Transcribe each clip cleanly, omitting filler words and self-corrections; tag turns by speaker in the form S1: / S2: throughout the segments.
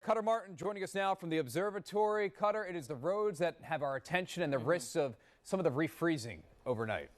S1: Cutter Martin joining us now from the observatory. Cutter, it is the roads that have our attention and the risks of some of the refreezing overnight.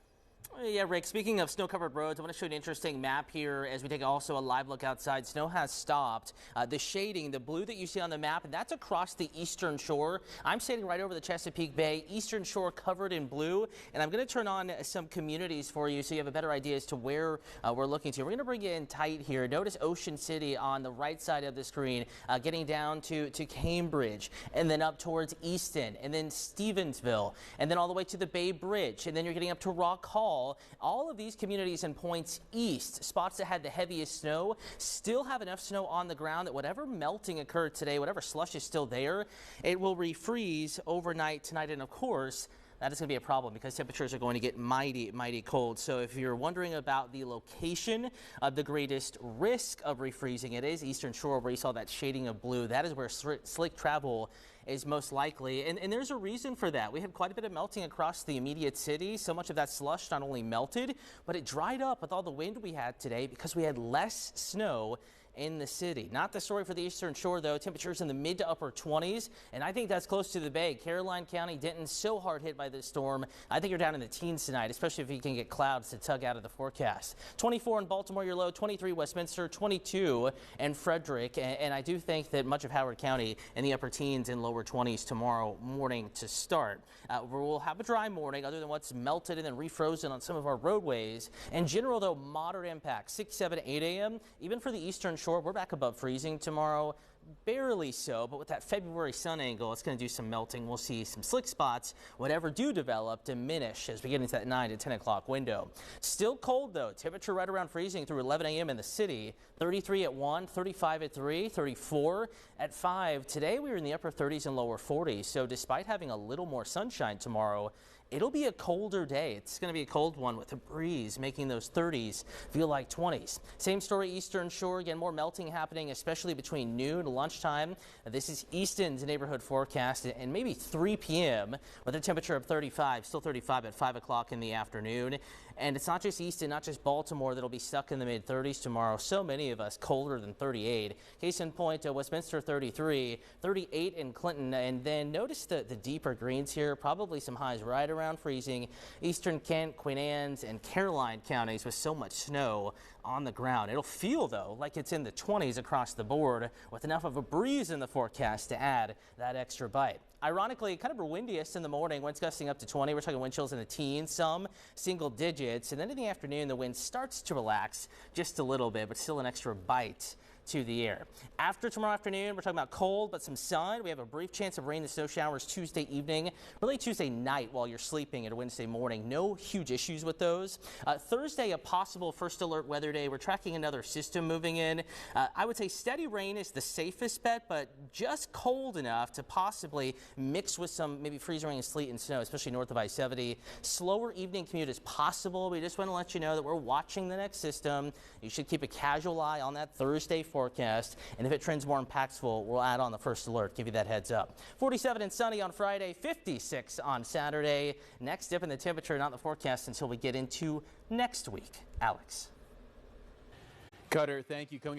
S2: Yeah, Rick, speaking of snow-covered roads, I want to show you an interesting map here as we take also a live look outside. Snow has stopped. The shading, the blue that you see on the map, and that's across the eastern shore. I'm standing right over the Chesapeake Bay, eastern shore covered in blue, and I'm going to turn on some communities for you so you have a better idea as to where we're looking to. We're going to bring you in tight here. Notice Ocean City on the right side of the screen, getting down to Cambridge, and then up towards Easton, and then Stevensville, and then all the way to the Bay Bridge, and then you're getting up to Rock Hall. All of these communities and points east, spots that had the heaviest snow, still have enough snow on the ground that whatever melting occurred today, whatever slush is still there, it will refreeze overnight tonight. And of course, that is going to be a problem because temperatures are going to get mighty cold. So if you're wondering about the location of the greatest risk of refreezing, it is Eastern Shore where you saw that shading of blue. That is where slick travel is most likely. And there's a reason for that. We had quite a bit of melting across the immediate city. So much of that slush not only melted, but it dried up with all the wind we had today because we had less snow in the city. Not the story for the Eastern Shore, though. Temperatures in the mid to upper 20s, and I think that's close to the Bay. Caroline County, Denton, so hard hit by this storm. I think you're down in the teens tonight, especially if you can get clouds to tug out of the forecast. 24 in Baltimore, your low. 23 Westminster, 22 in Frederick, and I do think that much of Howard County in the upper teens and lower 20s tomorrow morning to start. We'll have a dry morning other than what's melted and then refrozen on some of our roadways. In general, though, moderate impact, 6, 7, 8 a.m. Even for the Eastern Shore, we're back above freezing tomorrow. Barely so, but with that February sun angle, it's going to do some melting. We'll see some slick spots, whatever do develop, diminish as we get into that 9 to 10 o'clock window. Still cold, though. Temperature right around freezing through 11 a.m. in the city. 33 at 1, 35 at 3, 34 at 5. Today, we were in the upper 30s and lower 40s, so despite having a little more sunshine tomorrow, it'll be a colder day. It's going to be a cold one with a breeze, making those 30s feel like 20s. Same story, Eastern Shore. Again, more melting happening, especially between noon and lunchtime. This is Easton's neighborhood forecast, and maybe 3 p.m. with a temperature of 35, still 35 at 5 o'clock in the afternoon. And it's not just Easton, not just Baltimore that'll be stuck in the mid 30s tomorrow. So many of us colder than 38. Case in point, Westminster 33, 38 in Clinton. And then notice the deeper greens here, probably some highs right around freezing. Eastern Kent, Queen Anne's, and Caroline counties with so much snow on the ground. It'll feel, though, like it's in the 20s across the board with enough of a breeze in the forecast to add that extra bite. Ironically, kind of windiest in the morning, winds gusting up to 20. We're talking wind chills in the teens, some single digits. And then in the afternoon, the wind starts to relax just a little bit, but still an extra bite to the air. After tomorrow afternoon, we're talking about cold but some sun. We have a brief chance of rain and snow showers Tuesday evening, really Tuesday night while you're sleeping and Wednesday morning. No huge issues with those. Thursday, a possible first alert weather day. We're tracking another system moving in. I would say steady rain is the safest bet, but just cold enough to possibly mix with some maybe freezing rain and sleet and snow, especially north of I-70. Slower evening commute is possible. We just want to let you know that we're watching the next system. You should keep a casual eye on that Thursday forecast, and if it trends more impactful, we'll add on the first alert, give you that heads up. 47 and sunny on Friday, 56 on Saturday. Next dip in the temperature, not the forecast until we get into next week. Alex.
S1: Cutter, thank you. Coming up.